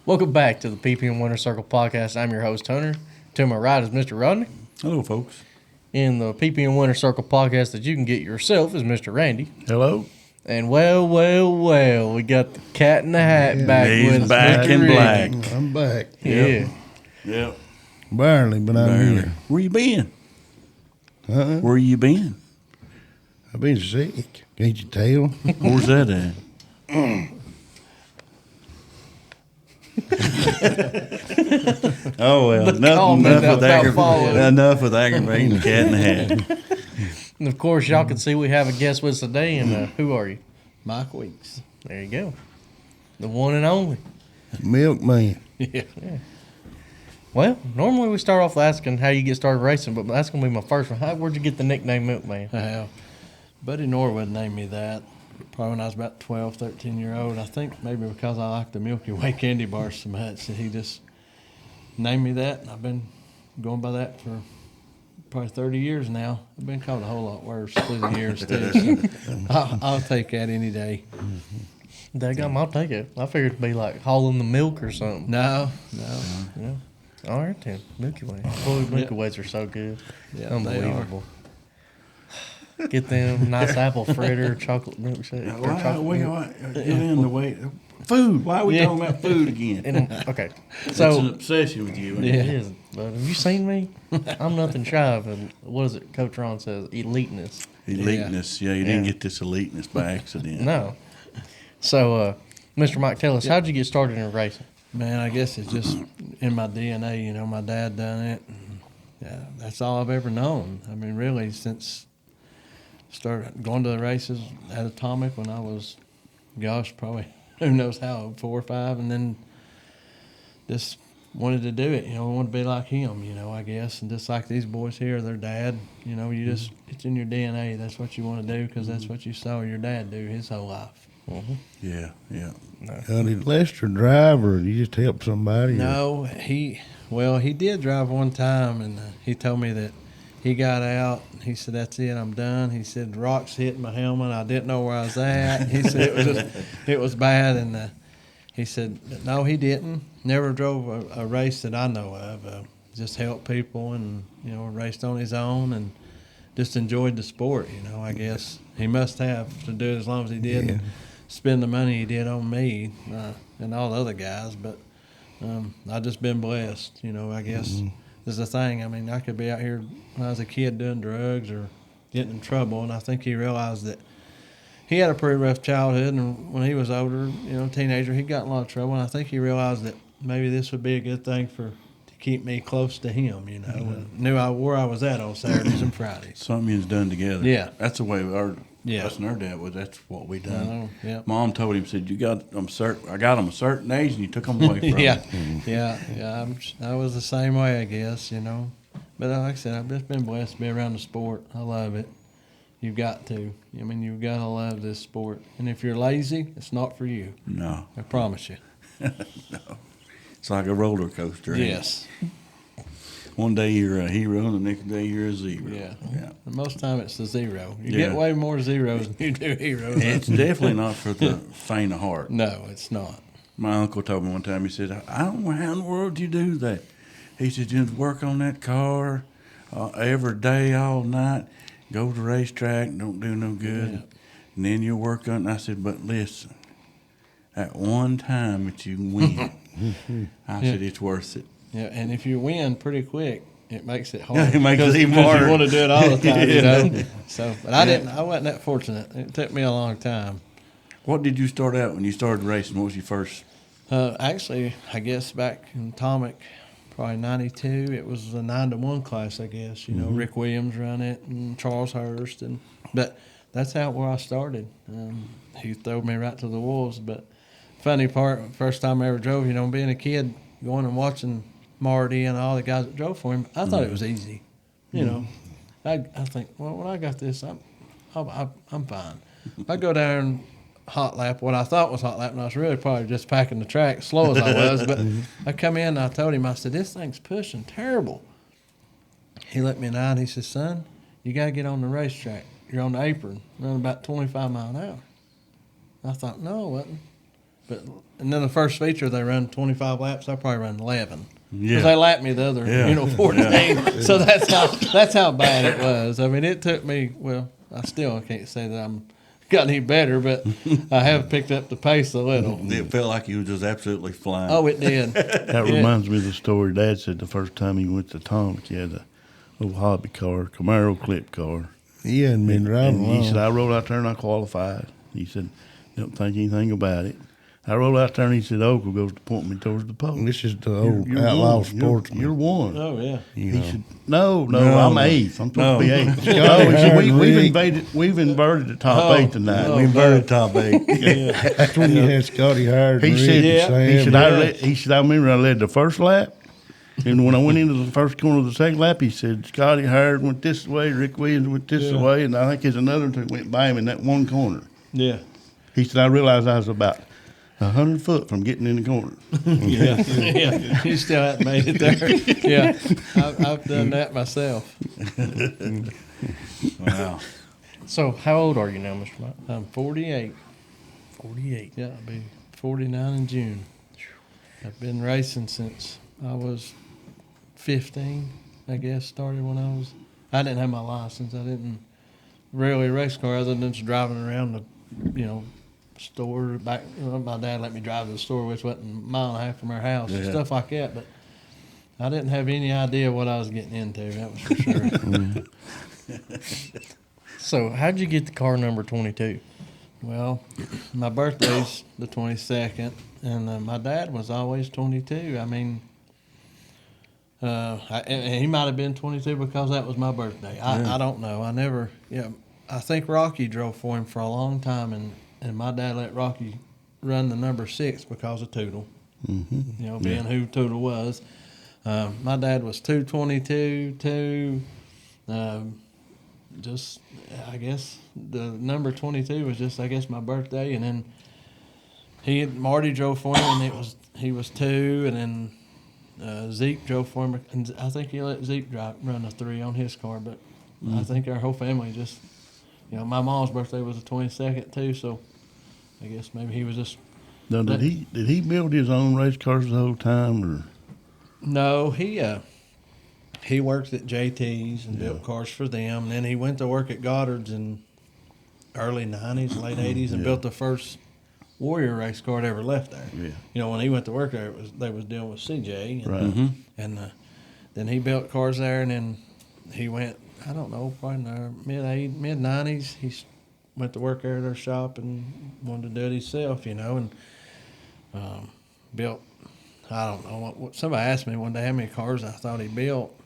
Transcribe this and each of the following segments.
Welcome back to the PPM Winter Circle podcast. I'm your host, Hunter. To my right is Mr. Rodney. Hello, folks. In the PPM Winter Circle podcast that you can get yourself is Mr. Randy. Hello. And well, we got the cat in the hat back He's with us. back Mr. in Rick. black. I'm back. Yeah. Yep. Barely, but I'm here. Where you been? Uh-uh. Where you been? I've been sick. Can't you tell? Where's that at? Oh, well, enough with aggravating the cat in the hat. And of course, y'all can see we have a guest with us today. And who are you? Mike Weeks. There you go. The one and only. Milkman. Yeah. Well, normally we start off asking how you get started racing, but that's going to be my first one. Where'd you get the nickname Milkman? Buddy Norwood named me that probably when I was about 12, 13-year-old. I think maybe because I liked the Milky Way candy bars so much that he just named me that. And I've been going by that for probably 30 years now. I've been called a whole lot worse through the years, too. So I'll take that any day. Daggum, I'll take it. I figured it'd be like hauling the milk or something. No. Yeah. All right, then. Milky Way. Boy, Milky Ways are so good. Yeah, unbelievable. Get them nice apple fritter, chocolate milkshake. Food. Why are we talking about food again? Okay. It's So, an obsession with you. it is. But have you seen me? I'm nothing shy of, what is it Coach Ron says, eliteness. Eliteness. Yeah, you didn't get this eliteness by accident. No. So, Mr. Mike, tell us, how'd you get started in racing? Man, I guess it's just in my DNA. You know, my dad done it. And, yeah, that's all I've ever known. I mean, really, since started going to the races at Atomic when I was, probably who knows how, 4 or 5, and then just wanted to do it. You know, I wanted to be like him. You know, I guess, and just like these boys here, their dad. You know, you just it's in your DNA. That's what you want to do because that's what you saw your dad do his whole life. Mm-hmm. Yeah. Did Lester drive, or you just help somebody? No, he did drive one time, and he told me that he got out. He said, "That's it, I'm done." He said, "Rocks hit my helmet. I didn't know where I was at." He said it was bad, and he said, "No, he didn't. Never drove a race that I know of. Just helped people, and raced on his own, and just enjoyed the sport. I guess he must have to do it as long as he did." Yeah. And spend the money he did on me and all the other guys, but I've just been blessed, I guess. Is the thing. I mean, I could be out here when I was a kid doing drugs or getting in trouble, and I think he realized that he had a pretty rough childhood, and when he was older, teenager, he got in a lot of trouble, and I think he realized that maybe this would be a good thing to keep me close to him, and knew where I was at on Saturdays and Fridays. Something you's done together. Yeah. That's the way us and our dad was. That's what we done. Yeah. Mom told him, said, I got them a certain age, and you took them away from Yeah, me. yeah. I was the same way, I guess, But like I said, I've just been blessed to be around the sport. I love it. You've got to. I mean, you've got to love this sport. And if you're lazy, it's not for you. No. I promise you. No. It's like a roller coaster. ain't it? Yes. One day you're a hero, and the next day you're a zero. Yeah. Yeah. And most of the time it's the zero. You Yeah. get way more zeros than you do heroes. It's definitely not for the faint of heart. No, it's not. My uncle told me one time, he said, I don't know how in the world you do that. He said, you work on that car every day, all night, go to the racetrack, don't do no good. Yeah. And then you work on it. I said, but listen, at one time that you win, I said, it's worth it. Yeah, and if you win pretty quick, it makes it hard. Yeah, it makes it even because harder. you want to do it all the time, Yeah. So, but I wasn't that fortunate. It took me a long time. What did you start out when you started racing? What was your first? Actually, I guess back in Atomic, probably 92, it was a 9-to-1 class, I guess. Rick Williams ran it and Charles Hurst. But that's where I started. He threw me right to the wolves. But funny part, first time I ever drove, being a kid, going and watching Marty and all the guys that drove for him, I thought it was easy. I think, well, when I got this, I'm fine. If I go down hot lap, what I thought was hot lap, and I was really probably just packing the track, slow as I was. But I come in and I told him, I said, this thing's pushing terrible. He let me know, and he said, son, you got to get on the racetrack. You're on the apron, running about 25 miles an hour. I thought, no, I wasn't. And then the first feature, they run 25 laps. I probably run 11. Yeah. Because they lapped me the other, Yeah. 14. So that's how bad it was. I mean, it took me, well, I still can't say that I'm got any better, but I have picked up the pace a little. It felt like you were just absolutely flying. Oh, it did. That reminds me of the story Dad said the first time he went to Atomic. He had a little hobby car, Camaro clip car. He hadn't been driving And he said, long. I rolled out there and I qualified. He said, don't think anything about it. I rolled out there and he said, Oakle goes to point me towards the pole. This is the old You're outlaw one. sportsman. You're one. Oh, yeah. You He know. said, no, No, I'm no. eighth. I'm supposed to be No. eighth. No, he said, Rick. we've inverted the top eight tonight. we inverted top 8. That's when you had Scotty Hard. He and said, Rick and he Sam. said, I remember I led the first lap. And when I went into the first corner of the second lap, he said, Scotty Hard went this way, Rick Williams went this way, and I think there's another two went by him in that one corner. Yeah. He said, I realized I was about 100 foot from getting in the corner. Yeah. Yeah. You still haven't made it there. Yeah. I've done that myself. Wow. So how old are you now, Mr. Mike? I'm 48. 48. Yeah, I'll be 49 in June. I've been racing since I was 15, I guess. Started when I didn't have my license. I didn't really race car other than just driving around the, store. Back, my dad let me drive to the store, which wasn't a mile and a half from our house, and Yeah. stuff like that. But I didn't have any idea what I was getting into. That was for sure. So how'd you get the car number 22? Well, my birthday's the 22nd, and my dad was always 22. I mean, and he might have been 22 because that was my birthday. I don't know. I never, I think Rocky drove for him for a long time, and my dad let Rocky run the number 6 because of Tootle, being who Tootle was. My dad was 222, just, I guess the number 22 was just, I guess, my birthday. And then Marty drove for him, and he was 2. And then Zeke drove for him, and I think he let Zeke run a 3 on his car. But I think our whole family just, my mom's birthday was the 22nd too, so I guess maybe he was just. Now, did he build his own race cars the whole time, or? No, he worked at JT's and built cars for them. And then he went to work at Goddard's in early 90s, late 80s, and built the first Warrior race car that ever left there. Yeah. When he went to work there, they was dealing with CJ. And, Right. And then he built cars there, and then he went, I don't know, probably in the mid-90s. He went to work there at their shop and wanted to do it himself, and built, I don't know, what somebody asked me one day how many cars I thought he built.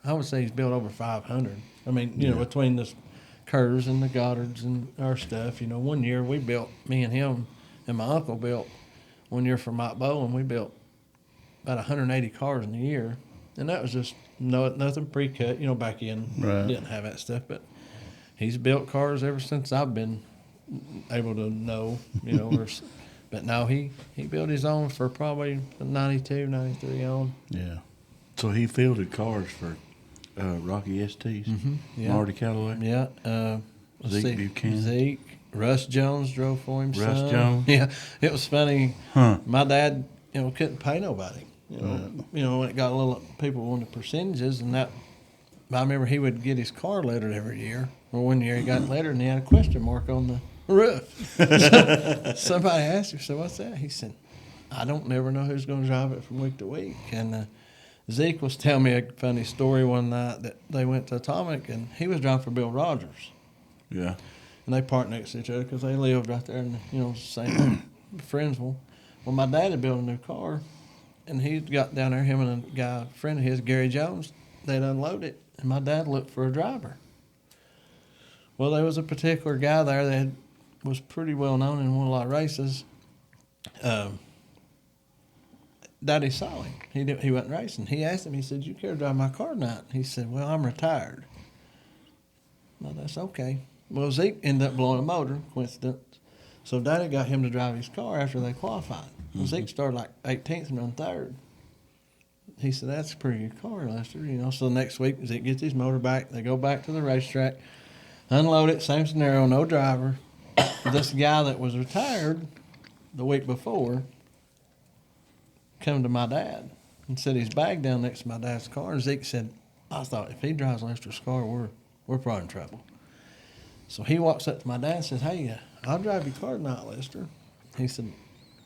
I would say he's built over 500. I mean, between the Kerrs and the Goddards and our stuff, one year we built, me and him and my uncle built, one year for Mike Bowen, we built about 180 cars in a year. And that was just nothing pre-cut, back in. Right. Didn't have that stuff. But he's built cars ever since I've been able to know, but no, he built his own for probably 92, 93 on. Yeah. So he fielded cars for Rocky STs, Yeah. Marty Calloway. Yeah. Let's Zeke see. Buchanan. Zeke. Russ Jones drove for him. Russ some. Jones. Yeah. It was funny. Huh. My dad, couldn't pay nobody. When it got a little, people wanted percentages, and that, I remember he would get his car lettered every year. Well, one year he got lettered, and he had a question mark on the roof. Somebody asked him, so what's that? He said, I don't never know who's going to drive it from week to week. And Zeke was telling me a funny story one night that they went to Atomic, and he was driving for Bill Rogers. Yeah. And they parked next to each other because they lived right there in the same Friendsville. Well, my dad had built a new car, and he got down there, him and a guy, a friend of his, Gary Jones, they'd unload it, and my dad looked for a driver. Well, there was a particular guy there that was pretty well known and won a lot of races. Daddy saw him. He wasn't racing. He asked him, he said, you care to drive my car tonight? He said, well, I'm retired. Well, that's okay. Well, Zeke ended up blowing a motor, coincidence. So Daddy got him to drive his car after they qualified. Well, Zeke started like 18th and run 3rd. He said, that's a pretty good car, Lester. So the next week, Zeke gets his motor back. They go back to the racetrack, unload it, same scenario, no driver. This guy that was retired the week before come to my dad and set his bag down next to my dad's car. And Zeke said, I thought, if he drives Lester's car, we're probably in trouble. So he walks up to my dad and says, hey, I'll drive your car tonight, Lester. He said,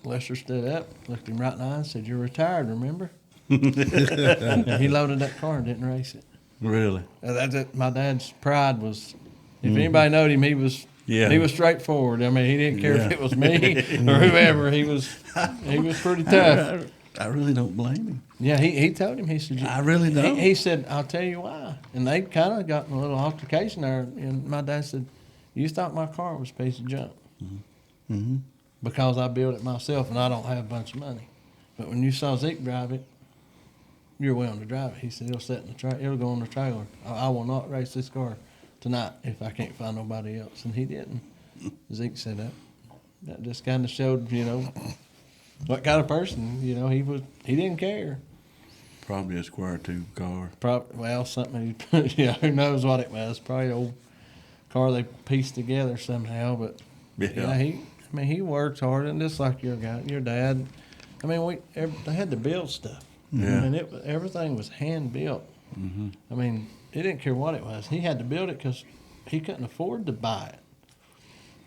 Lester stood up, looked him right in the eye and said, you're retired, remember? And he loaded that car and didn't race it. Really? My dad's pride was, if anybody knowed him, he was straightforward. I mean, he didn't care if it was me or whoever. He was pretty tough. I really don't blame him. Yeah, he told him. He said, I really don't. He said, I'll tell you why. And they kind of got in a little altercation there. And my dad said, you thought my car was a piece of junk. Mm-hmm. Because I built it myself and I don't have a bunch of money. But when you saw Zeke drive it, you're willing to drive it. He said, it'll go on the trailer. I will not race this car tonight if I can't find nobody else. And he didn't. Zeke said that. That just kind of showed, what kind of person, he didn't care. Probably a square tube car. Something, who knows what it was. Probably an old car they pieced together somehow. But, he worked hard, and just like your dad. I mean, they had to build stuff. Yeah. I mean, everything was hand-built. Mm-hmm. I mean, he didn't care what it was. He had to build it because he couldn't afford to buy it.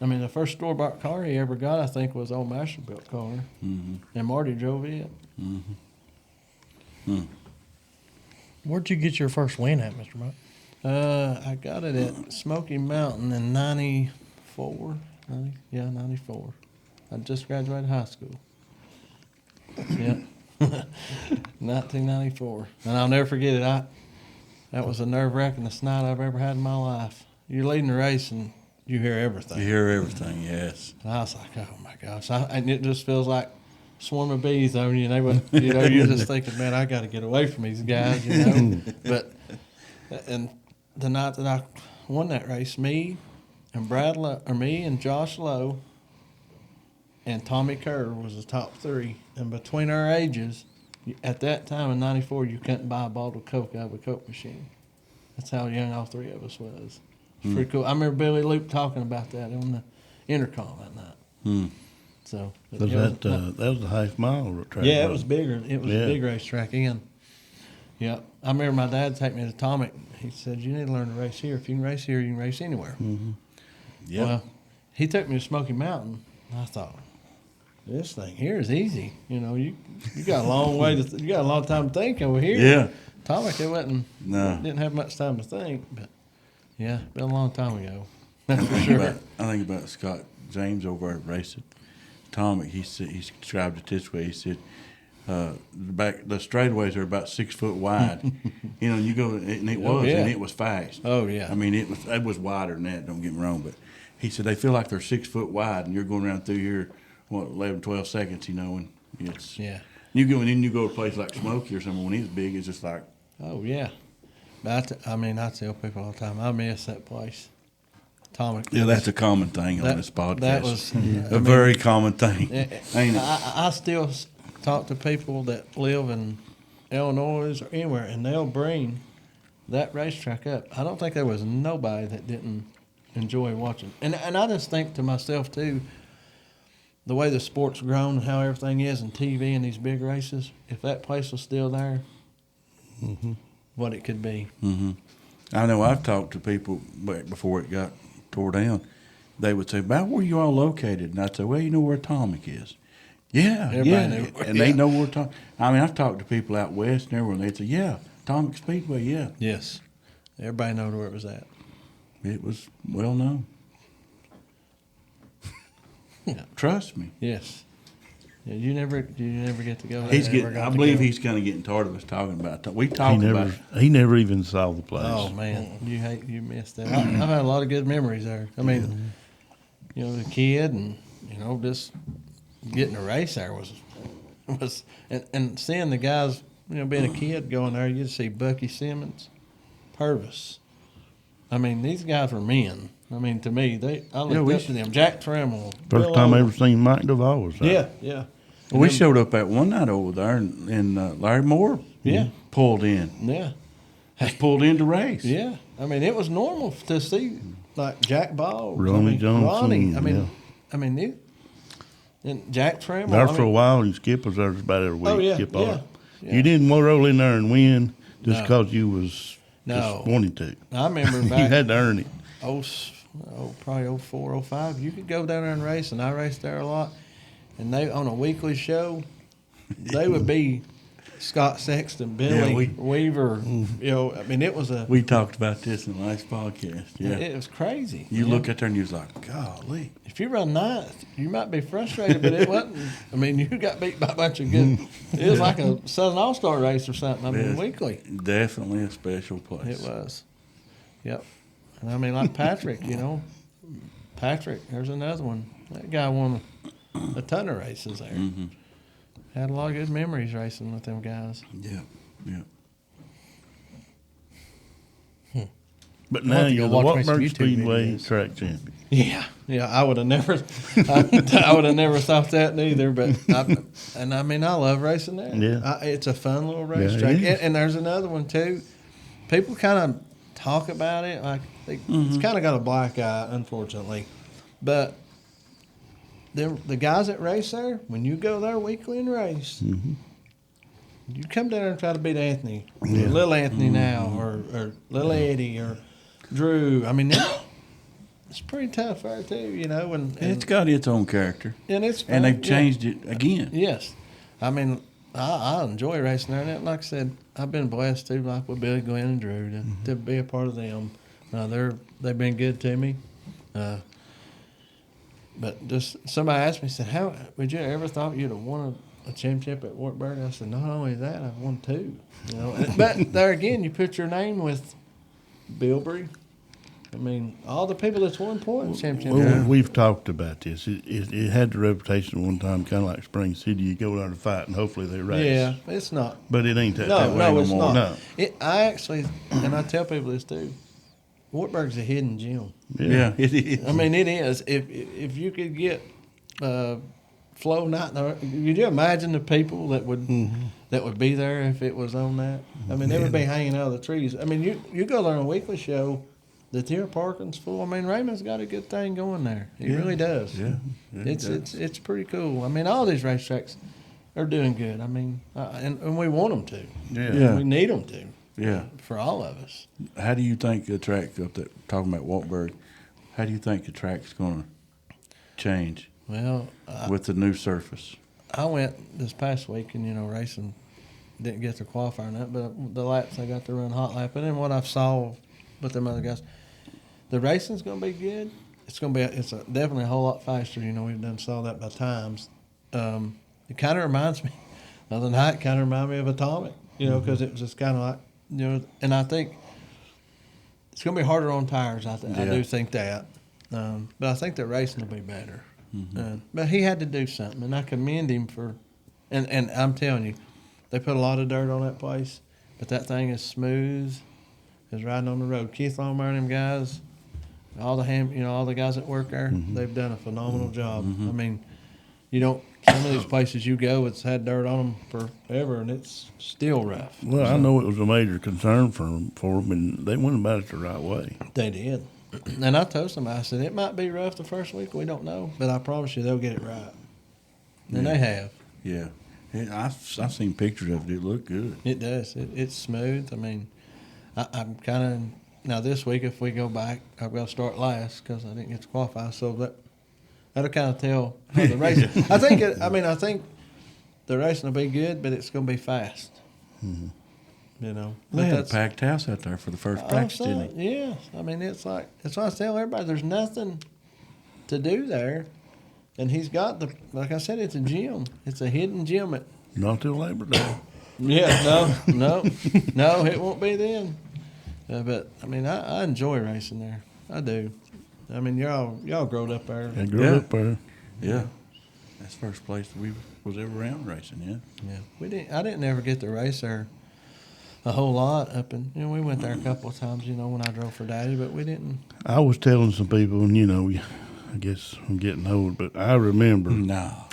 I mean, the first store-bought car he ever got, I think, was old Masterbuilt car. Mm-hmm. And Marty drove it. Mm-hmm. Mm. Where'd you get your first win at, Mr. Mike? I got it at Smoky Mountain in 94. 94. I just graduated high school. Yeah. 1994. And I'll never forget it. That was the nerve-wrackingest night I've ever had in my life. You're leading the race and you hear everything. You hear everything, yes. And I was like, oh, my gosh. And it just feels like a swarm of bees on you. And you're just thinking, man, I got to get away from these guys, But and the night that I won that race, me and Josh Lowe and Tommy Kerr was the top three. And between our ages, at that time in 94, you couldn't buy a bottle of Coke out of a Coke machine. That's how young all three of us was. It's pretty cool. I remember Billy Loop talking about that on the intercom that night. Mm. So That was a half mile track. yeah, it was bigger. It was a big racetrack again. Yeah, I remember my dad taking me to Atomic. He said, "You need to learn to race here. If you can race here, you can race anywhere." Mm-hmm. Yeah. Well, he took me to Smoky Mountain. And I thought, this thing here is easy. You got a long way to. You got a long time to think over here. Yeah. Atomic, it wasn't. No. Didn't have much time to think, but yeah, been a long time ago. That's for sure. I think about Scott James over at racing. Atomic, he described it this way. He said, the straightaways are about 6 foot wide. You go, and it was fast. Oh yeah. I mean, it was wider than that. Don't get me wrong, but he said they feel like they're 6 foot wide, and you're going around through here, 11, 12 seconds, and it's You go to a place like Smoky or something when it's big, it's just like. Oh yeah. But I tell people all the time, I miss that place. Atomic. Yeah, that's a common thing on this podcast. That was very common thing, ain't it? I still talk to people that live in Illinois or anywhere, and they'll bring that racetrack up. I don't think there was nobody that didn't enjoy watching. And I just think to myself too, the way the sport's grown and how everything is and TV and these big races, if that place was still there, what it could be. Mm-hmm. I know I've talked to people before it got tore down. They would say, about where you all located? And I'd say, well, you know where Atomic is. Yeah, Everybody knew. And they know where Atomic. I mean, I've talked to people out west and everywhere, and they'd say, yeah, Atomic Speedway, yeah. Yes. Everybody knows where it was at. It was well known. Yeah. Trust me. Yes. Yeah, you never get to go. I believe he's kind of getting tired of us talking about it. We talked about it. He never even saw the place. Oh man, you missed that. I've had a lot of good memories there. I mean, the kid and just getting a race there was and seeing the guys, being a kid going there, you'd see Bucky Simmons, Purvis. I mean, these guys were men. I mean, to me, I looked up to them. Jack Trammell. First time I ever seen Mike DeVos was there. Yeah. Well, we showed up at one night over there, and Larry Moore pulled in. Yeah. Just pulled in to race. Yeah. I mean, it was normal to see like Jack Ball, Ronnie Johnson. Ronnie. I mean, And Jack Trammell. There I for a mean, while, and Skip was there about every week. Oh, yeah, Skip yeah, Art. yeah. You didn't want to roll in there and win just No. because you was No. just wanted to. I remember You back had to earn it. probably 04, 05. You could go down there and race, and I raced there a lot. And they on a weekly show, they would be Scott Sexton, Billy Weaver. You know, I mean, it was We talked about this in the last podcast. Yeah. it was crazy. You Yeah. look at there and you was like, golly. If you run ninth, you might be frustrated, but it wasn't. I mean, you got beat by a bunch of good. It was like a Southern All Star race or something. I mean, Yes. weekly. Definitely a special place. It was. Yep. And I mean, like Patrick, you know, there's another one. That guy won a ton of races there. Mm-hmm. Had a lot of good memories racing with them guys. Yeah, yeah. But I'll now have to you're go the watch me some Wartburg YouTube Speedway videos. track champion. Yeah. I would have never, I would have never thought that neither. But I mean, I love racing there. Yeah. It's a fun little Yeah, it racetrack. is. And there's another one too. People kind of talk about it like it's kind of got a black eye, unfortunately. But the guys that race there, when you go there weekly and race, you come down there and try to beat Anthony, or little Anthony now, or little Eddie, or Drew. I mean, it's pretty tough there too, you know. And It's got its own character. and it's And fun, they've yeah. changed it again. Yes, I mean, I enjoy racing there. And like I said, I've been blessed too, like with Billy, Glenn, and Drew, to be a part of them. They've been good to me. But just somebody asked me, said, "How would you ever thought you'd have won a championship at Wartburg?" I said, "Not only that, I've won 2. You know, but there again, you put your name with Bilbrey. I mean, all the people that's won points championship. Well, we've talked about this. It had the reputation one time, kind of like Spring City. You go there to fight, and hopefully they race. Yeah, it's not. But it ain't that No, way no, it's more. not. No. I actually, and I tell people this too. Wartburg's a hidden gem. Yeah, it is. I mean, it is. If you could get Flo Knight, could you imagine the people that would be there if it was on that? I mean, they would be hanging out of the trees. I mean, you go there on a weekly show, the deer parking's full. I mean, Raymond's got a good thing going there. He really does. Yeah, it does. It's pretty cool. I mean, all these racetracks are doing good. I mean, and we want them to. Yeah. We need them to. Yeah. For all of us. How do you think the track up there, talking about Wartburg, how do you think the track's going to change Well, with the new surface? I went this past week and, racing, didn't get to qualify or not, but the laps I got to run hot lap. And then what I saw with them other guys, the racing's going to be good. It's going to be, definitely a whole lot faster. We've done saw that by times. It kind of reminds me, the other night kind of reminded me of Atomic, because it was just kind of like, and I think it's going to be harder on tires. I do think that. But I think the racing will be better. But he had to do something, and I commend him for. And I'm telling you, they put a lot of dirt on that place, but that thing is smooth as riding on the road. Keith Longmire and them guys, all the guys that work there, they've done a phenomenal job. I mean, some of these places you go, it's had dirt on them forever, and it's still rough. Well, I know it was a major concern for them, and they went about it the right way. They did. And I told somebody, I said, it might be rough the first week, we don't know, but I promise you they'll get it right. And they have. Yeah. I've seen pictures of it. It looked good. It does. It's smooth. I mean, I'm kind of, now this week, if we go back, I've got to start last because I didn't get to qualify, so that'll kind of tell how the race. I think the racing will be good, but it's going to be fast. They But had a packed house out there for the first practice, didn't they? Yeah. I mean, it's why I tell everybody there's nothing to do there. And he's got like I said, it's a gym. It's a hidden gym. Not till Labor Day. Yeah, no, it won't be then. But I mean, I enjoy racing there. I do. I mean, y'all growed up there. They grew up there. Yeah. That's the first place we was ever around racing, yeah. I didn't ever get to race there a whole lot up in. We went there a couple of times. When I drove for Daddy, but we didn't. I was telling some people, and I guess I'm getting old, but I remember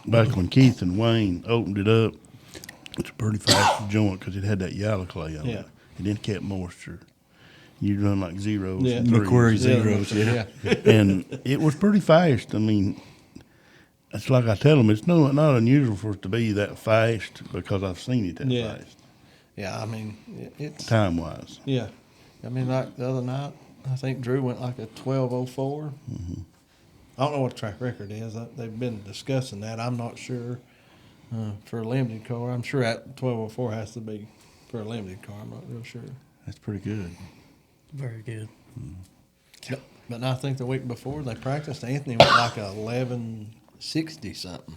back when Keith and Wayne opened it up. It's a pretty fast joint because it had that yellow clay on it. It didn't keep moisture. You'd run like zeros and threes. McQuarrie zeros, yeah. And it was pretty fast. I mean, it's like I tell them, it's not unusual for it to be that fast because I've seen it that fast, Yeah, I mean, it's time wise. yeah. I mean, like the other night, I think Drew went like a 12:04. I don't know what the track record is. They've been discussing that. I'm not sure for a limited car. I'm sure that 12:04 has to be for a limited car. I'm not real sure. That's pretty good. Very good. But I think the week before they practiced, Anthony went like a 11:60 something.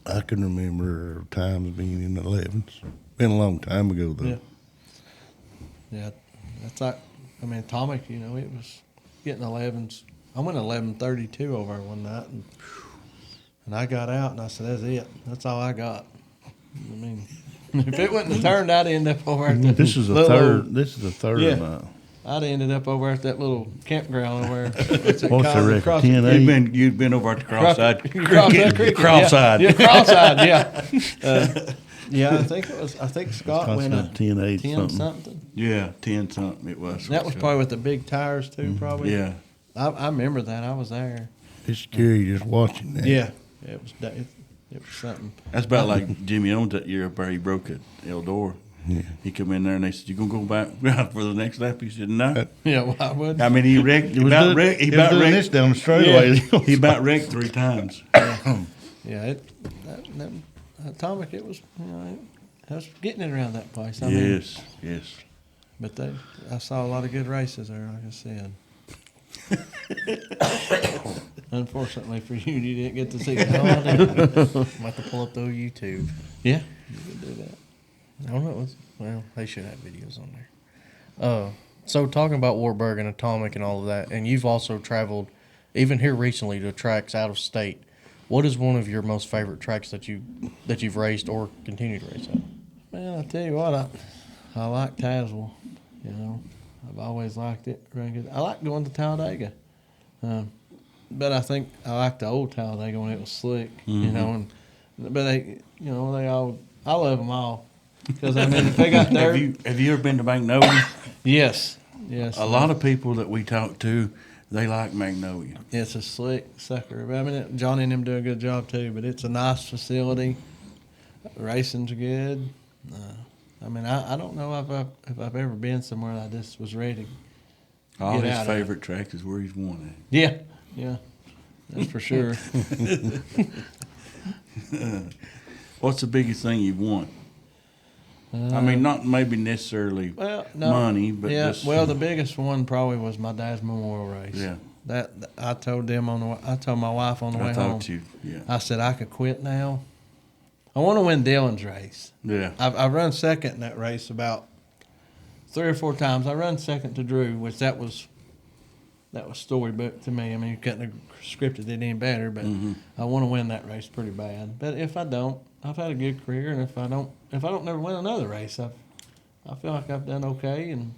I can remember times being in the 11s. Been a long time ago, though. Yeah. Yeah, that's like, I mean, Atomic, you know, it was getting 11s. I went 11:32 over there one night, and I got out, and I said, that's it. That's all I got. I mean, if it wouldn't have turned, I'd end up over at the This is the third Yeah. night. I'd ended up over at that little campground over there. What's it What's the called? record? Across- 10-8? You'd been over at the cross-eyed Cross-eyed cricket. cross-eyed. Yeah, cross-eyed, yeah. Yeah, I think Scott went a 10-8 10 something. something. Yeah, 10 something it was. That was probably with the big tires too, probably. Yeah. I remember that. I was there. It's scary just watching that. Yeah, it was something. That's about like Jimmy Owens that year where he broke at Eldora. Yeah. He come in there and they said, "You gonna go back for the next lap?" He said, "No." Yeah, well, I would. I mean, he wrecked. He It was about doing- wrecked. He it was about doing this wrecked. down the straightaway. He about wrecked 3 times. Yeah, that Atomic. It was, you know, I was getting it around that place. I mean, Yes. but I saw a lot of good races there. Like I said. Unfortunately for you, you didn't get to see it. I'm about to pull up the YouTube. Yeah, you could do that. I don't know. Well, they should have videos on there. So talking about Wartburg and Atomic and all of that, and you've also traveled, even here recently, to tracks out of state. What is one of your most favorite tracks that you've raced or continue to race at? Man, I tell you what, I like Tazewell. You know, I've always liked it. I like going to Talladega, but I think I like the old Talladega when it was slick. You know, I love them all because I mean if they got dirt. Have you ever been to Magnolia? Yes. A lot of people that we talk to, they like Magnolia. It's a slick sucker. I mean, Johnny and them do a good job too, but it's a nice facility. Racing's good. I mean, I don't know if I've ever been somewhere I just was ready to All get his out favorite tracks is where he's won Yeah, that's for sure. at. What's the biggest thing you've won? I mean, not maybe necessarily Well, no, money, but just the biggest one probably was my dad's memorial race. Yeah. That I told I told my wife on the way I home. thought you, yeah, I said I could quit now. I want to win Dylan's race. yeah. I've run second in that race about 3 or 4 times. I run second to Drew, which that was storybook to me. I mean, you couldn't have scripted it any better, but I want to win that race pretty bad. But if I don't, I've had a good career, and if I don't never win another race, I feel like I've done okay, and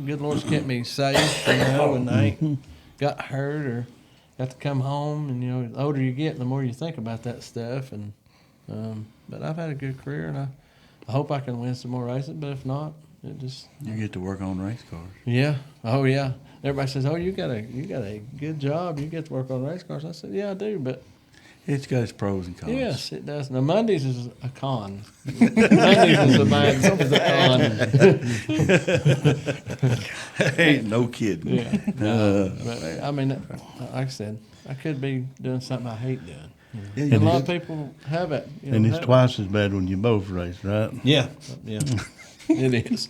good Lord's kept me safe, you know, and I ain't got hurt or got to come home. And you know, the older you get, the more you think about that stuff. And but I've had a good career, and I hope I can win some more races. But if not, it just You get to work on race cars. yeah. Oh yeah. Everybody says, "Oh, you got a good job. You get to work on race cars." I said, "Yeah, I do." But It's got its pros and cons. yes, it does. Now Mondays is a con. Mondays is a con. Ain't no kidding. Yeah. But I mean, like I said, I could be doing something I hate doing. Yeah, A lot of people have it. You know, And it's have it. twice as bad when you both race, right? Yeah, yeah, it is.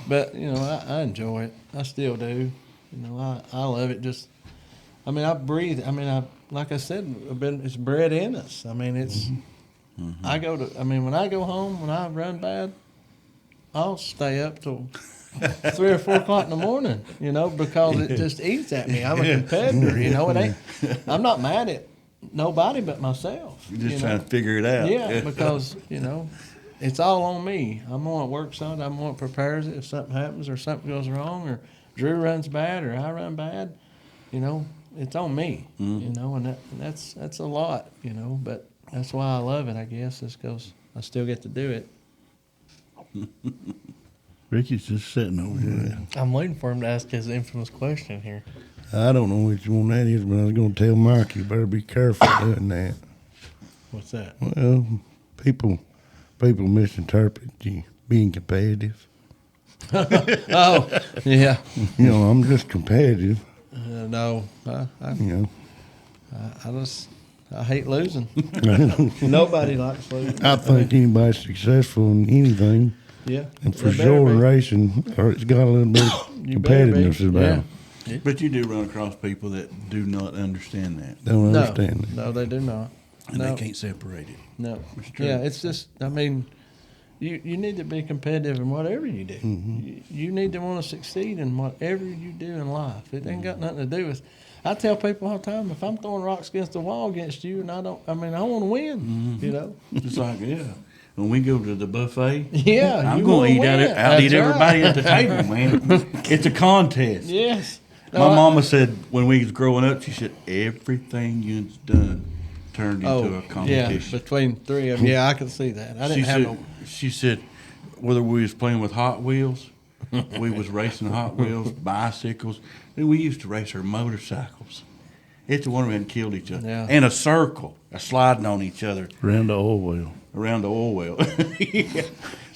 But you know, I enjoy it. I still do. You know, I love it. Just, I mean, I breathe. I mean, like I said, it's bred in us. I mean, it's. I mean, when I go home, when I run bad, I'll stay up till 3 or 4 o'clock in the morning. You know, because it just eats at me. I'm a competitor. You know, it ain't. I'm not mad at nobody but myself. You're just you know? trying to figure it out. Yeah, because, you know, it's all on me. I'm the one that works on it. I'm the one that prepares it. If something happens or something goes wrong or Drew runs bad or I run bad, you know, it's on me, you know, and that's a lot, you know, but that's why I love it, I guess, is because I still get to do it. Ricky's just sitting over here. I'm waiting for him to ask his infamous question here. I don't know which one that is, but I was going to tell Mike you better be careful doing that. What's that? Well, people misinterpret you being competitive. Oh, yeah. You know, I'm just competitive. No, You I hate losing. Nobody likes losing. know, I think anybody's successful in anything, Yeah. and for They better sure in be. racing, or it's got a little bit of You better be. competitiveness about Yeah. it. But you do run across people that do not understand that, Don't No, understand it. no, they do not. and No. they can't separate it. No. It's true. Yeah, it's just, I mean, you need to be competitive in whatever you do. You need to want to succeed in whatever you do in life. It ain't got nothing to do with. I tell people all the time, if I'm throwing rocks against the wall against you, and I want to win. You know. It's like, yeah, when we go to the buffet, Yeah, I'm you going to wanna eat win. out eat That's everybody right. at the table, man. It's a contest. Yes. My No, mama said when we was growing up, she said everything you've done turned into a yeah, competition. between three of them. Yeah, I could see that. I didn't have no. She said whether we was playing with Hot Wheels, we was racing Hot Wheels, bicycles, and we used to race our motorcycles. It's a wonder we hadn't killed each other. Yeah. And a circle, sliding on each other Around the oil well. around the oil well. Yeah.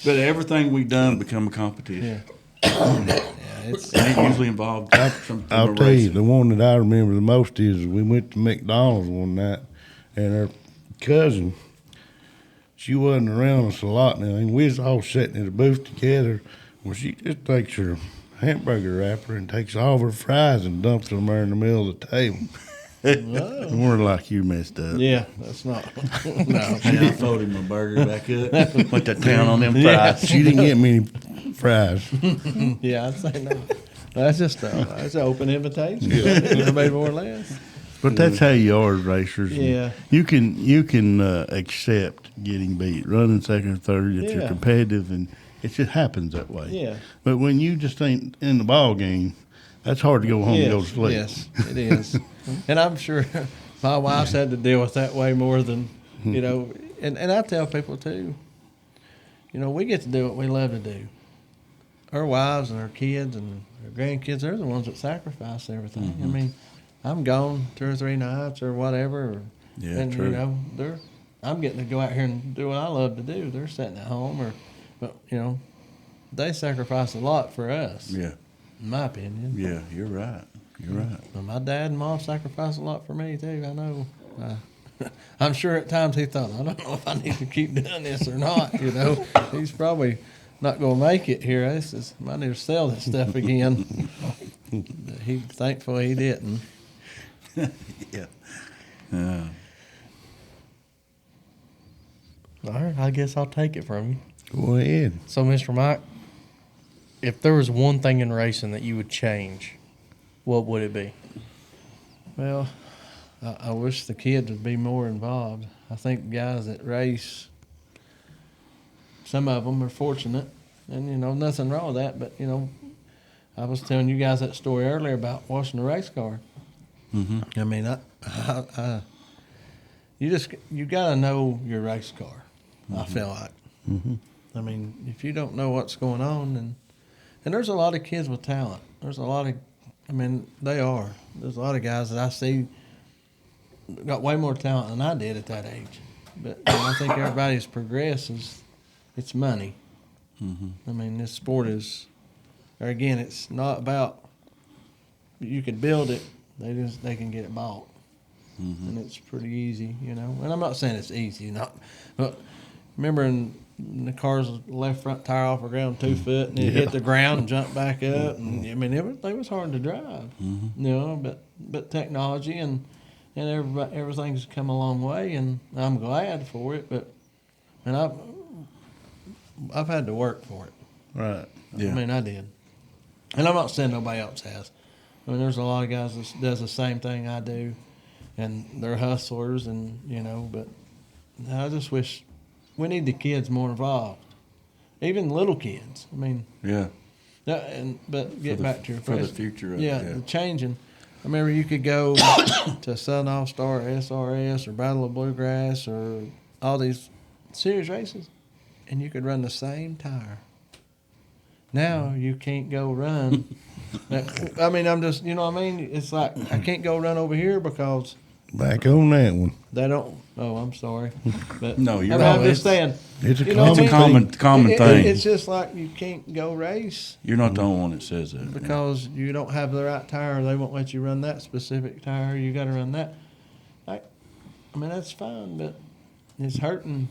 But everything we've done become a competition. Yeah, it's And it usually involved some form I'll of tell you, racing. the one that I remember the most is we went to McDonald's one night, and her cousin, she wasn't around us a lot now, and we was all sitting at a booth together. Well, she just takes her hamburger wrapper and takes all of her fries and dumps them there in the middle of the table. And we're like, you messed up. yeah. That's not. No. She did folded my burger back up. Went to town on them fries. Yeah. She didn't get many fries. Yeah, I'd say no. That's just that's an open invitation. Maybe more or less. But that's how you are as racers. And Yeah. You can accept getting beat, running second or third, if you're Yeah. competitive, and it just happens that way. Yeah. But when you just ain't in the ball game, that's hard to go home and go to sleep. Yes, it is. And I'm sure my wife's had to deal with that way more than, you know, and I tell people too, you know, we get to do what we love to do. Our wives and our kids and our grandkids, they're the ones that sacrifice everything. I mean, I'm gone 2 or 3 nights or whatever. Yeah, and, true. you know, I'm getting to go out here and do what I love to do. They're sitting at home but, you know, they sacrifice a lot for us, Yeah, in my opinion. yeah, you're right. You're right. But my dad and mom sacrificed a lot for me too. I know. I'm sure at times he thought, I don't know if I need to keep doing this or not. You know, he's probably not going to make it here. I need to sell this stuff again. But thankfully he didn't. Yeah. All right, I guess I'll take it from you. Go ahead. So, Mr. Mike, if there was one thing in racing that you would change, what would it be? Well, I wish the kids would be more involved. I think guys that race, some of them are fortunate, and you know nothing wrong with that. But you know, I was telling you guys that story earlier about washing the race car. I mean, you got to know your race car. I feel like. I mean, if you don't know what's going on, and there's a lot of kids with talent. There's a lot of, I mean, there's a lot of guys that I see got way more talent than I did at that age. But I think everybody's progress it's money. I mean, this sport is, or again, it's not about, you could build it, they can get it bought. And it's pretty easy, you know. And I'm not saying it's easy, but remember in the car's left front tire off the ground 2 foot, and it hit the ground and jumped back up. And I mean, it was hard to drive, you know. But technology and everything's come a long way, and I'm glad for it. And I've had to work for it. Right. Yeah. I mean, I did. And I'm not saying nobody else has. I mean, there's a lot of guys that does the same thing I do, and they're hustlers, and you know. But I just wish we need the kids more involved, even little kids. I mean, Yeah. but get back to your for the question. future of Yeah, it. the changing. I remember you could go to Southern All Star, SRS, or Battle of Bluegrass, or all these series races, and you could run the same tire. Now you can't go run. I mean, I'm just, you know what I mean? It's like I can't go run over here because Back on that one. they don't. Oh, I'm sorry. But No, you're I mean, I'm right. just saying. It's a You know what I common mean? thing. common thing. It's just like you can't go race You're not the only one that says that. because you don't have the right tire. They won't let you run that specific tire. You got to run that. I mean, that's fine, but it's hurting.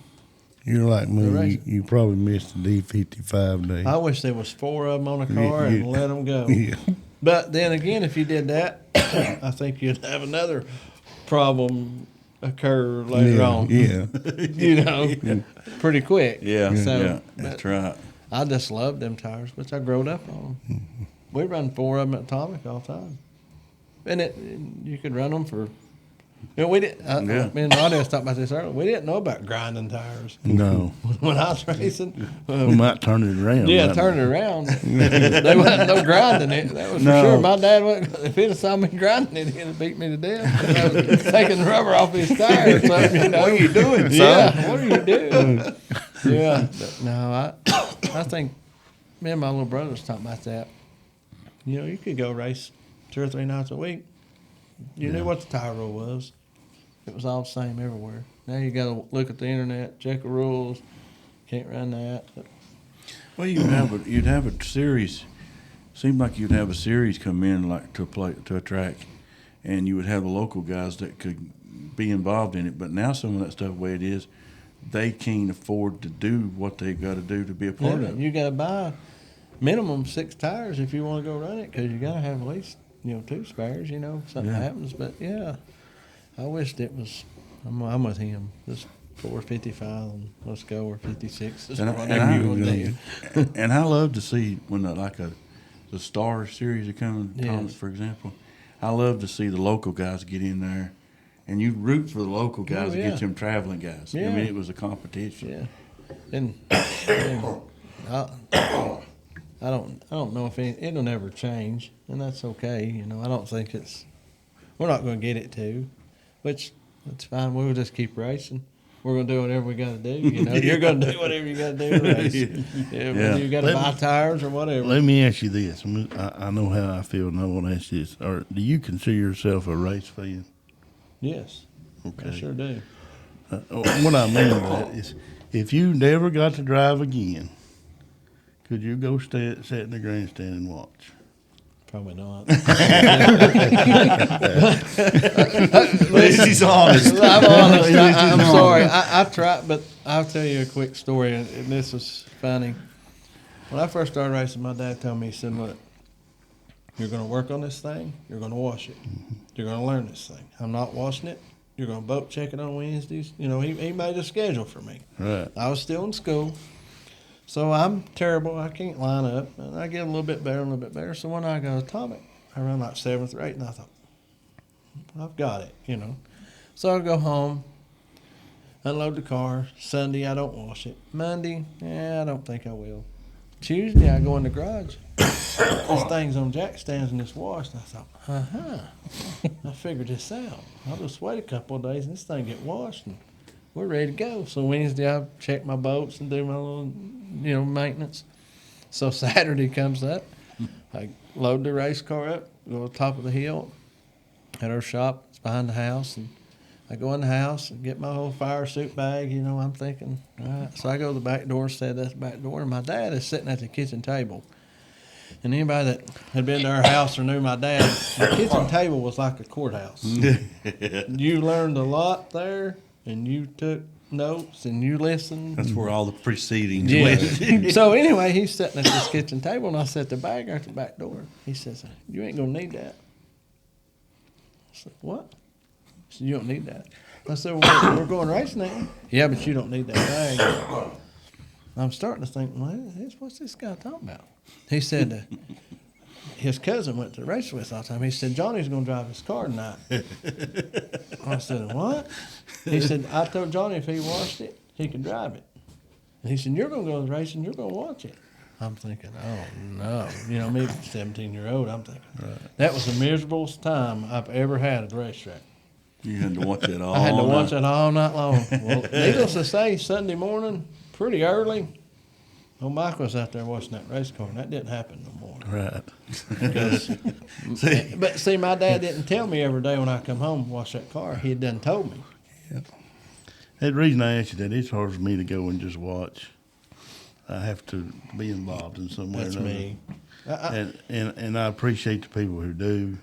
You're like The me. race. You probably missed the D55 day. I wish there was 4 of them on a car and Yeah. let them go. Yeah. But then again, if you did that, I think you'd have another problem occur later on. Yeah. You know, pretty quick. Yeah, So, yeah, but that's right. I just love them tires, which I growed up on them. We run 4 of them at Atomic all the time, and you could run them for. You know, we didn't. Yeah. Me and Roddy was talking about this earlier. We didn't know about grinding tires No. when I was racing. We might turn it around. Yeah, mightn't turn it around. There wasn't no grinding it. That was for No. sure. My dad, if he'd have saw me grinding it, he'd have beat me to death. 'Cause I was taking the rubber off his tire or something. You know? What are you doing, son? Yeah, what are you doing? Yeah, but no, I think me and my little brother was talking about that. You know, you could go race 2 or 3 nights a week. You knew what the tire rule was. It was all the same everywhere. Now you got to look at the internet, check the rules. Can't run that. Well, you'd have a series. Seemed like you'd have a series come in like to a track, and you would have the local guys that could be involved in it. But now some of that stuff, the way it is, they can't afford to do what they've got to do to be a part of it. You got to buy minimum 6 tires if you want to go run it, because you got to have at least 2 spares. If something happens. But yeah, I wished it was. I'm with him. Just 455 and let's go, or 56. And I love to see when the Star Series are coming, Yes. for example. I love to see the local guys get in there, and you root for the local guys yeah. against them traveling guys. Yeah. I mean, it was a competition. Yeah, and I don't know if it'll never change, and that's okay. I don't think we're not going to get it to, which that's fine. We'll just keep racing. We're going to do whatever we got to do. You're going to do whatever you got to do to race. Whether you got to buy tires or whatever. Let me ask you this. I know how I feel, and I want to ask you this. Do you consider yourself a race fan? Yes, Okay. I sure do. What I mean by that is, if you never got to drive again, could you go sit in the grandstand and watch? Probably not. He's honest. I'm honest. I'm sorry. I tried, but I'll tell you a quick story, and this was funny. When I first started racing, my dad told me, he said, look, you're going to work on this thing, you're going to wash it. You're going to learn this thing. I'm not washing it. You're going to boat check it on Wednesdays. He made a schedule for me. Right. I was still in school. So I'm terrible. I can't line up. And I get a little bit better. So when I go to Atomic, I run like 7th or 8th, and I thought, I've got it, So I go home, unload the car. Sunday, I don't wash it. Monday, I don't think I will. Tuesday, I go in the garage. This thing's on jack stands and it's washed. I thought, I figured this out. I'll just wait a couple of days and this thing get washed and we're ready to go. So Wednesday, I check my boats and do my little, maintenance. So Saturday comes up. I load the race car up, go to the top of the hill at our shop. It's behind the house. And I go in the house and get my whole fire suit bag. I'm thinking, all right. So I go to the back door, said that's the back door. And my dad is sitting at the kitchen table. And anybody that had been to our house or knew my dad, the kitchen table was like a courthouse. You learned a lot there, and you took notes, and you listened. That's where all the proceedings Yeah. went. So anyway, he's sitting at this kitchen table, and I set the bag out the back door. He says, you ain't going to need that. I said, what? He said, you don't need that. I said, well, we're going racing now. Yeah, but you don't need that bag. I'm starting to think, well, what's this guy talking about? He said his cousin went to the race with all the time. He said, Johnny's going to drive his car tonight. I said, what? He said, I told Johnny if he washed it, he could drive it. And he said, you're going to go to the race and you're going to watch it. I'm thinking, oh, no. Me, 17-year-old, I'm thinking, that was the miserablest time I've ever had at the racetrack. You had to watch it all I had to watch night. it all night long. Well, needless to say, Sunday morning, pretty early, Well, Mike was out there watching that race car, and that didn't happen no more. Right. But see, my dad didn't tell me every day when I come home watch that car. He had done told me. The reason I asked you that, it's hard for me to go and just watch. I have to be involved in some way That's or another. me. And I appreciate the people who do.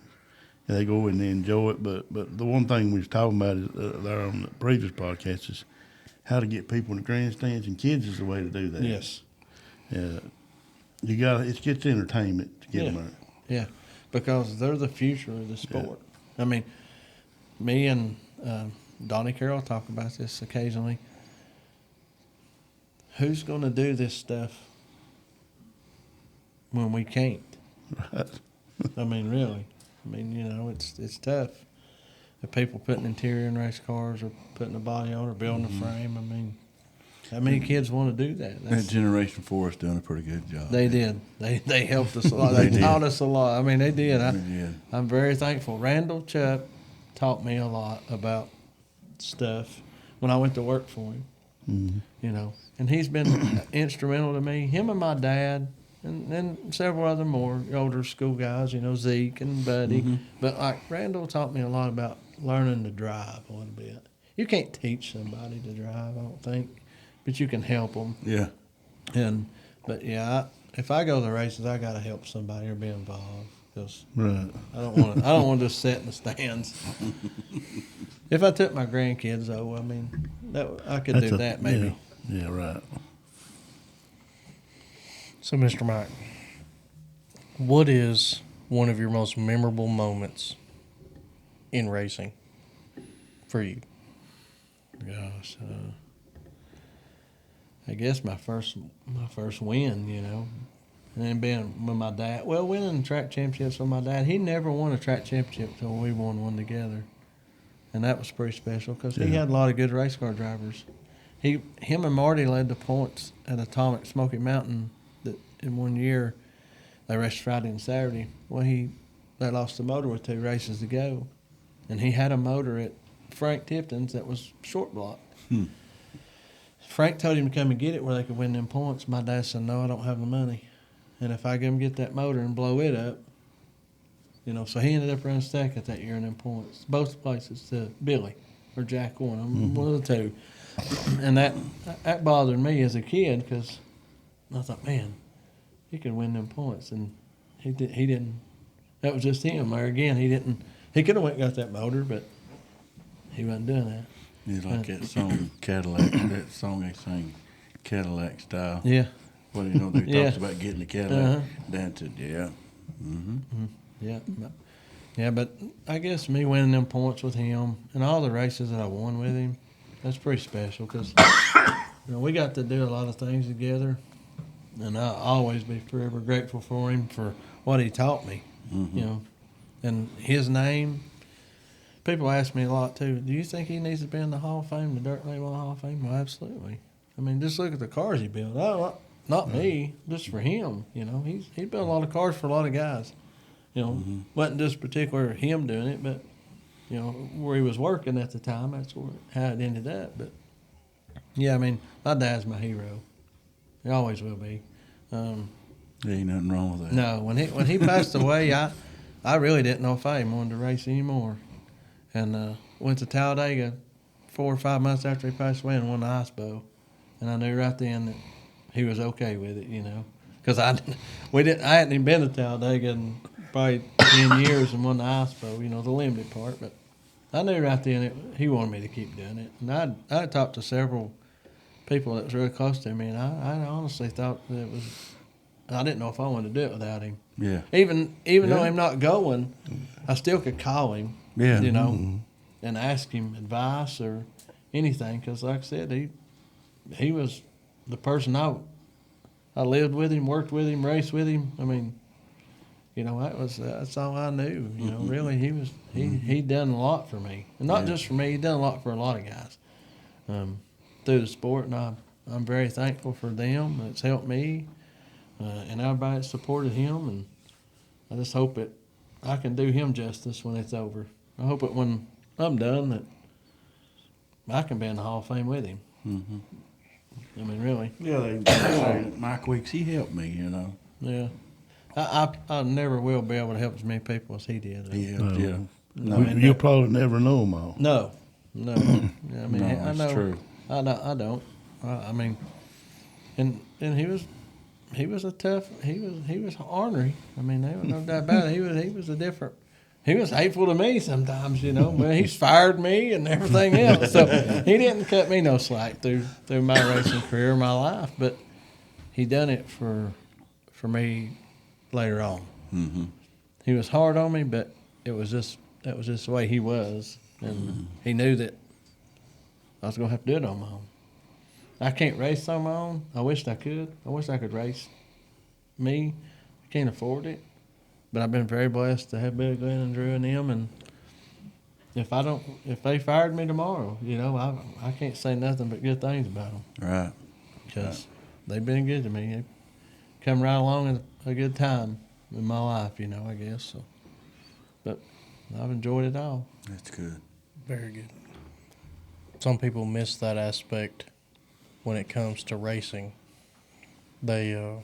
And they go and they enjoy it. But the one thing we was talking about is, there on the previous podcast is how to get people in the grandstands, and kids is the way to do that. Yes. You got it gets entertainment to get them there. Yeah, because they're the future of the sport. I mean, me and Donnie Carroll talk about this occasionally. Who's going to do this stuff when we can't? Right. I mean, really. I mean, you know, it's tough. The people putting interior in race cars or putting a body on or building a frame. I mean, how many kids want to do that? That generation 4 is doing a pretty good job. They did. They helped us a lot. They taught us a lot. I mean, they did. I'm very thankful. Randall Chuck taught me a lot about stuff when I went to work for him. Mm-hmm. You know, and he's been instrumental to me. Him and my dad, and several other more older school guys. You know, Zeke and Buddy. Mm-hmm. But like Randall taught me a lot about learning to drive a little bit. You can't teach somebody to drive, I don't think, but you can help them. Yeah. But yeah, if I go to the races, I got to help somebody or be involved because Right. I don't want to just sit in the stands. If I took my grandkids though, I mean, I could do that maybe. Yeah, right. So, Mr. Mike, what is one of your most memorable moments in racing for you? Gosh, I guess my first win, you know, and then being with my dad. Well, winning track championships with my dad. He never won a track championship until we won one together, and that was pretty special because he had a lot of good race car drivers. Him and Marty led the points at Atomic Smoky Mountain. That in one year they raced Friday and Saturday. Well, they lost the motor with 2 races to go, and he had a motor at Frank Tipton's that was short block. Frank told him to come and get it where they could win them points. My dad said, no, I don't have the money. And if I go and get that motor and blow it up, you know, so he ended up running second that year in them points. Both places to Billy or Jack one of the two. And that bothered me as a kid because I thought, man, he could win them points. And he didn't. That was just him there again. He could have went and got that motor, but he wasn't doing that. It's like that song Cadillac, that song they sing, Cadillac style. Yeah. Well, you know, they talks about getting the Cadillac. That's it, yeah. Yeah. Yeah, but I guess me winning them points with him and all the races that I won with him, that's pretty special because you know, we got to do a lot of things together, and I'll always be forever grateful for him for what he taught me, you know. And his name, people ask me a lot too, do you think he needs to be in the Hall of Fame, the Dirt Label Hall of Fame? Well, absolutely. I mean, just look at the cars he built. Oh, not me, just for him. You know, he built a lot of cars for a lot of guys. You know, wasn't just particular him doing it, but you know where he was working at the time. That's how it ended up. But yeah, I mean, my dad's my hero. He always will be. There ain't nothing wrong with that. No, when he passed away, I really didn't know if I even wanted to race anymore, and went to Talladega 4 or 5 months after he passed away and won the Ice Bowl, and I knew right then that he was okay with it, you know, because I hadn't even been to Talladega in probably 10 years and won the Ice Bowl, you know, the limited part, but I knew right then he wanted me to keep doing it, and I talked to several people that was really close to me, and I honestly thought that it was. I didn't know if I wanted to do it without him. Yeah. Even though I'm not going, I still could call him. Yeah. You know, and ask him advice or anything, because like I said, he was the person I lived with him, worked with him, raced with him. I mean, you know, that's all I knew. You know, really, he done a lot for me, and not just for me. He done a lot for a lot of guys through the sport, and I'm very thankful for them. It's helped me, and everybody that supported him, and I just hope that I can do him justice when it's over. I hope that when I'm done that I can be in the Hall of Fame with him. I mean, really. Yeah, they say Mike Weeks, he helped me, Yeah. I never will be able to help as many people as he did. He helped, yeah. No, You'll probably never know them all. No. Yeah, I mean, No, I it's know. true. I don't. I mean, and he was a tough. He was ornery. I mean, there was no doubt about it. He was a different. He was hateful to me sometimes, Well, he's fired me and everything else. So he didn't cut me no slack through my racing career, my life. But he done it for me later on. Mm-hmm. He was hard on me, but that was just the way he was, and he knew that I was gonna have to do it on my own. I can't race on my own. I wished I could. I wish I could race me. I can't afford it. But I've been very blessed to have Billy Glenn and Drew and them. And if they fired me tomorrow, I can't say nothing but good things about them. Right. Because they've been good to me. They've come right along at a good time in my life, I guess. So, but I've enjoyed it all. That's good. Very good. Some people miss that aspect when it comes to racing. They, a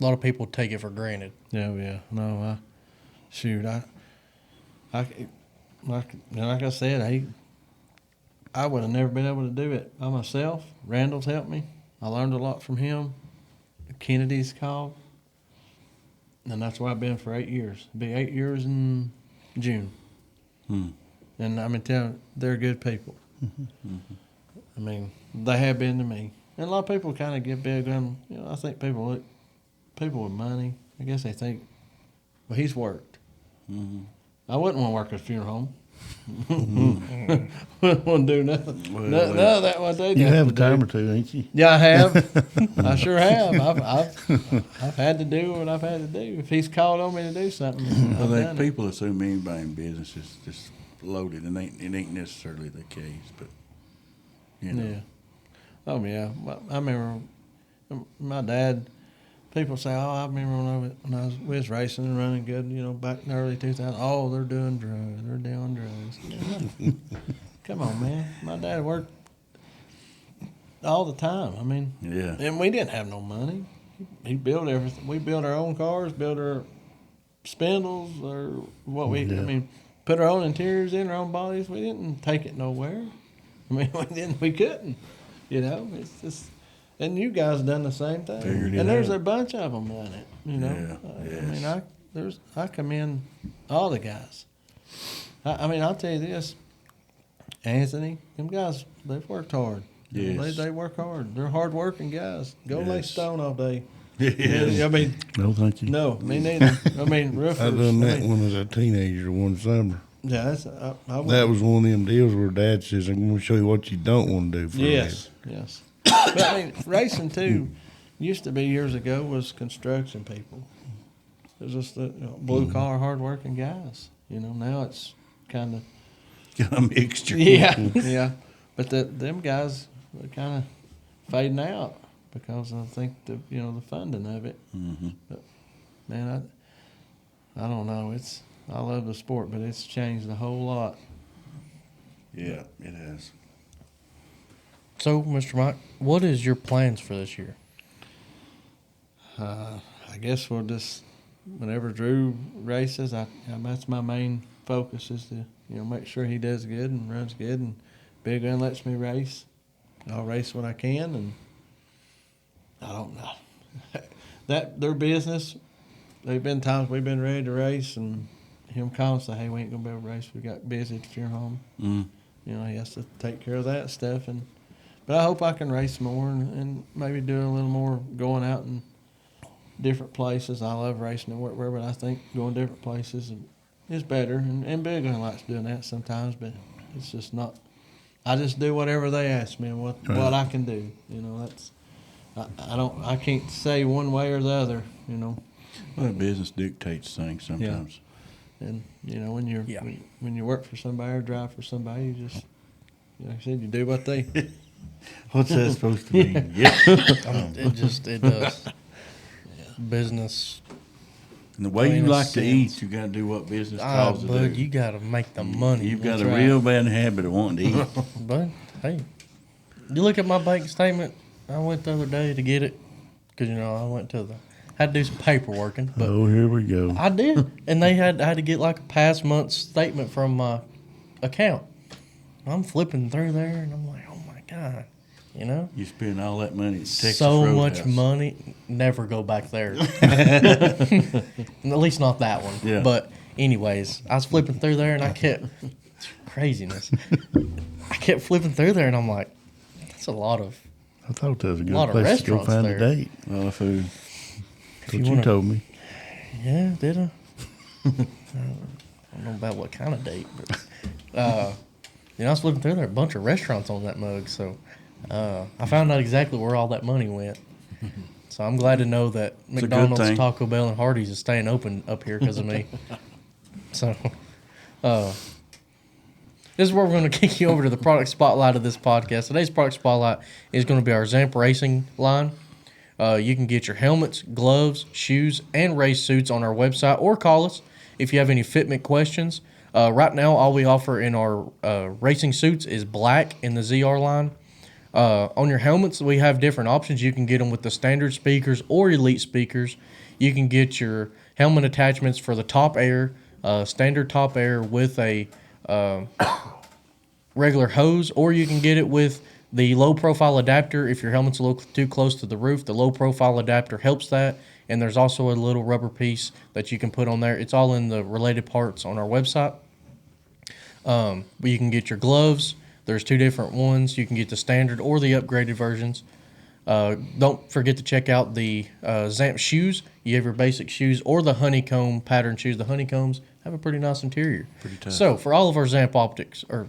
lot of people take it for granted. Yeah. No, like I said, I would have never been able to do it by myself. Randall's helped me. I learned a lot from him. Kennedy's called. And that's where I've been for 8 years. It'll be 8 years in June. And I mean, they're good people. I mean, they have been to me. And a lot of people kind of get big on, I think people with money, I guess they think, well, he's worked. I wouldn't want to work at a funeral home. Wouldn't want to do nothing. None of that what they do. You have a time or two, ain't you? Yeah, I have. I sure have. I've had to do what I've had to do. If he's called on me to do something, I've done it. People assume anybody in business is just loaded, and it ain't necessarily the case. But Yeah. Oh yeah. I remember my dad. People say, "Oh, I remember when I was racing and running good, back in the early 2000s. Oh, they're doing drugs. They're doing drugs." Come on, man. My dad worked all the time. I mean, yeah, and we didn't have no money. He built everything. We built our own cars, built our spindles, or what we. Yeah. I mean, put our own interiors in, our own bodies. We didn't take it nowhere. I mean, we couldn't. It's just. And you guys done the same thing. Figured it and there's out. a bunch of them done it. Yeah, I mean, I commend all the guys. I mean, I'll tell you this, Anthony, them guys, they've worked hard. Yes. They work hard. They're hard-working guys. Go lay Yes. stone all day. Yes. I mean, No, thank you. no, me neither. I mean, roofers. I done that when I was a teenager one summer. Yeah, that's. I would- That was one of them deals where Dad says, "I'm going to show you what you don't want to do for a Yes, yes. But I mean, racing too used to be years ago was construction people. It was just the blue collar, hard working guys. Now it's kind of Got a mixture. yeah. But them guys are kind of fading out because I think the funding of it. Mm-hmm. But man, I don't know. I love the sport, but it's changed a whole lot. Yeah, it has. So, Mr. Mike, what is your plans for this year? I guess we'll just whenever Drew races, that's my main focus is to make sure he does good and runs good, and Big Gun lets me race. I'll race when I can, and I don't know that their business. There've been times we've been ready to race, and him calling say, "Hey, we ain't gonna be able to race. We got busy at the funeral home." Mm. He has to take care of that stuff, but I hope I can race more and maybe do a little more going out and different places. I love racing and where, but I think going different places is better. And Big Gun likes doing that sometimes, but it's just not. I just do whatever they ask me and what I can do. That's I can't say one way or the other. Well, business dictates things sometimes. And when you work for somebody or drive for somebody, you just like I said, you do what they. What's that supposed to mean? Yep. It does. Business. And the way you Plain like as to sense. eat, you got to do what business calls to Bud, do. you got to make the money. You've got That's a right. real bad habit of wanting to eat. But hey, you look at my bank statement. I went the other day to get it because I went to had to do some paperwork, but Oh, here we go. I did, and I had to get like a past month's statement from my account. I'm flipping through there, and I'm like, oh my god, You spend all that money at Texas so Roadhouse. much money. Never go back there. At least not that one. Yeah. But anyways, I was flipping through there, and I kept craziness. I kept flipping through there, and I'm like, that's a lot of. I thought that was a good lot of place to go restaurants find there. a date. A lot of food. That's what you you wanna- told me. Yeah, did I? I don't know about what kind of date, but I was flipping through there, a bunch of restaurants on that mug, so I found out exactly where all that money went. So I'm glad to know that a good McDonald's, thing. Taco Bell, and Hardee's is staying open up here because of me. So this is where we're going to kick you over to the product spotlight of this podcast. Today's product spotlight is going to be our Zamp Racing line. You can get your helmets, gloves, shoes, and race suits on our website or call us if you have any fitment questions. Right now, all we offer in our racing suits is black in the ZR line. On your helmets, we have different options. You can get them with the standard speakers or elite speakers. You can get your helmet attachments for the top air, standard top air with a regular hose, or you can get it with the low profile adapter. If your helmet's a little too close to the roof, the low profile adapter helps that. And there's also a little rubber piece that you can put on there. It's all in the related parts on our website. But you can get your gloves. There's two different ones. You can get the standard or the upgraded versions. Don't forget to check out the Zamp shoes. You have your basic shoes or the honeycomb pattern shoes. The honeycombs have a pretty nice interior. Pretty tough. So for all of our Zamp optics, I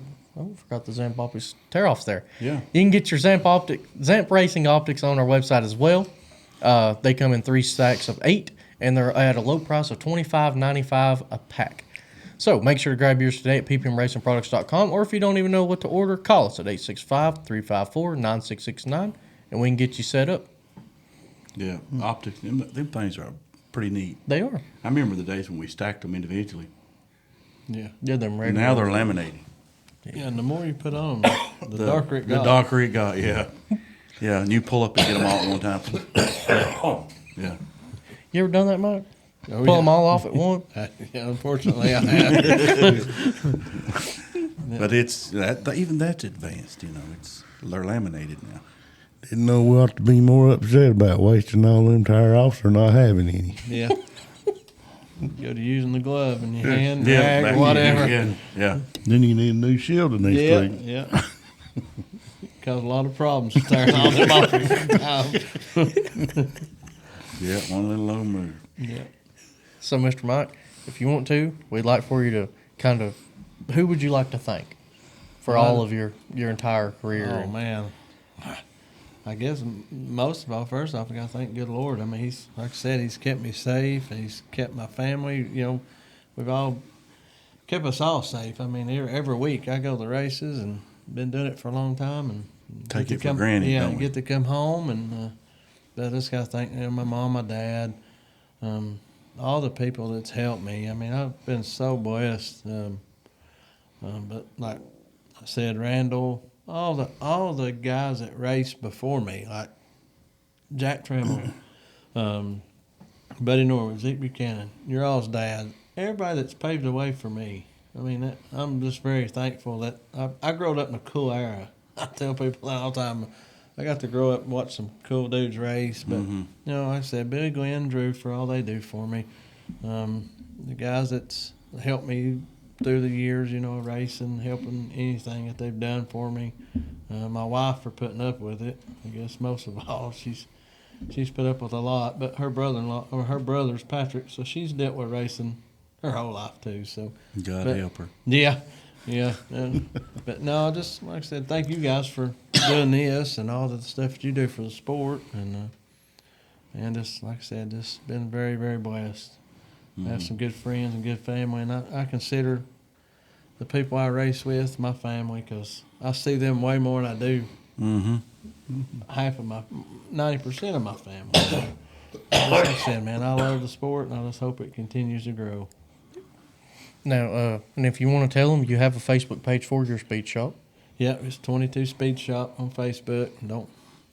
forgot the Zamp optics tear offs there. Yeah. You can get your Zamp Racing optics on our website as well. They come in 3 stacks of 8, and they're at a low price of $25.95 a pack. So make sure to grab yours today at ppmracingproducts.com, or if you don't even know what to order, call us at 865-354-9669, and we can get you set up. Yeah, optics, them things are pretty neat. They are. I remember the days when we stacked them individually. Yeah. Yeah, them regular. Now they're laminated. Yeah, and the more you put on them, the darker it got. The darker it got, yeah. Yeah, and you pull up and get them all at one time. Yeah. You ever done that, Mike? Oh, Pull them all off at once? Yeah, unfortunately, I have. But it's even that's advanced, they're laminated now. Didn't know we ought to be more upset about wasting all them tire offs or not having any. Yeah. Go to using the glove in your hand, Yeah, rag, whatever. Yeah. Then you need a new shield in these Yeah, things. yeah. Cause a lot of problems tearing all them off every time. Yeah, one little low move. Yeah. So, Mr. Mike, if you want to, we'd like for you to kind of, who would you like to thank for all of your entire career? Oh man. I guess most of all, first off, I got to thank good Lord. I mean, he's, like I said, he's kept me safe. He's kept my family. We've all kept us all safe. I mean, every week I go to the races and been doing it for a long time and Take get it to for granted, Yeah, don't we? get to come home and but I just got to thank my mom, my dad, all the people that's helped me. I mean, I've been so blessed. But like I said, Randall. All the guys that raced before me, like Jack Tremble, Buddy Norwood, Zeke Buchanan, your all's dad, everybody that's paved the way for me. I mean, I'm just very thankful that I grew up in a cool era. I tell people that all the time. I got to grow up and watch some cool dudes race, but like I said, Billy, Glenn, Drew, for all they do for me, the guys that's helped me through the years, racing, helping anything that they've done for me. My wife for putting up with it. I guess most of all, she's put up with a lot. But her brother's Patrick, so she's dealt with racing her whole life too. So God help her. Yeah. But no, just like I said, thank you guys for doing this and all the stuff that you do for the sport, and just like I said, just been very, very blessed. I have some good friends and good family, and I consider the people I race with my family because I see them way more than I do 90% of my family. So, like I said, man, I love the sport, and I just hope it continues to grow. Now, and if you want to tell them, you have a Facebook page for your speed shop. Yeah, it's 22 Speed Shop on Facebook.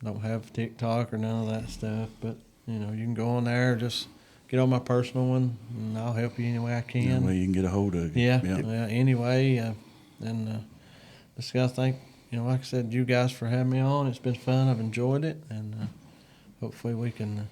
don't have TikTok or none of that stuff. But you know, you can go on there, just get on my personal one, and I'll help you any way I can. Any way you can get a hold of you. Yeah, Yep. yeah. Anyway, and just gotta thank, you know, like I said, you guys for having me on. It's been fun. I've enjoyed it, and hopefully we can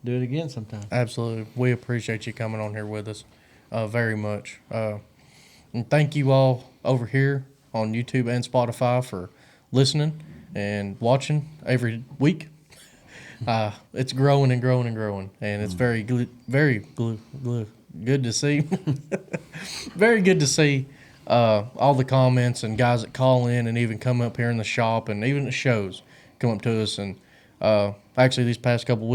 do it again sometime. Absolutely. We appreciate you coming on here with us very much. And thank you all over here on YouTube and Spotify for listening and watching every week. It's growing and growing and growing, and it's very good to see. Very good to see all the comments and guys that call in and even come up here in the shop and even the shows come up to us. And actually, these past couple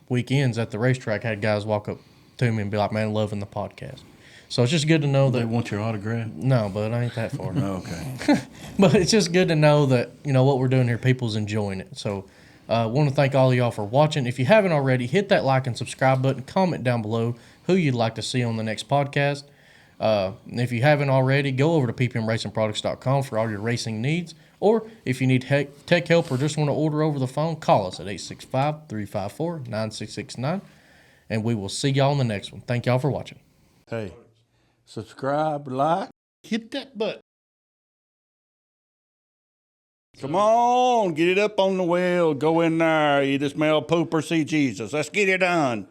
weekends at the racetrack, had guys walk up to me and be like, "Man, loving the podcast." So it's just good to know They that. want your autograph? No, but I ain't that far. Oh, okay. But it's just good to know that, you know, what we're doing here, people's enjoying it. So I want to thank all of y'all for watching. If you haven't already, hit that like and subscribe button. Comment down below who you'd like to see on the next podcast. And if you haven't already, go over to ppmracingproducts.com for all your racing needs. Or if you need tech help or just want to order over the phone, call us at 865-354-9669. And we will see y'all in the next one. Thank y'all for watching. Hey, subscribe, like. Hit that button. Come on, get it up on the wheel. Go in there. Either smell poop or see Jesus. Let's get it done.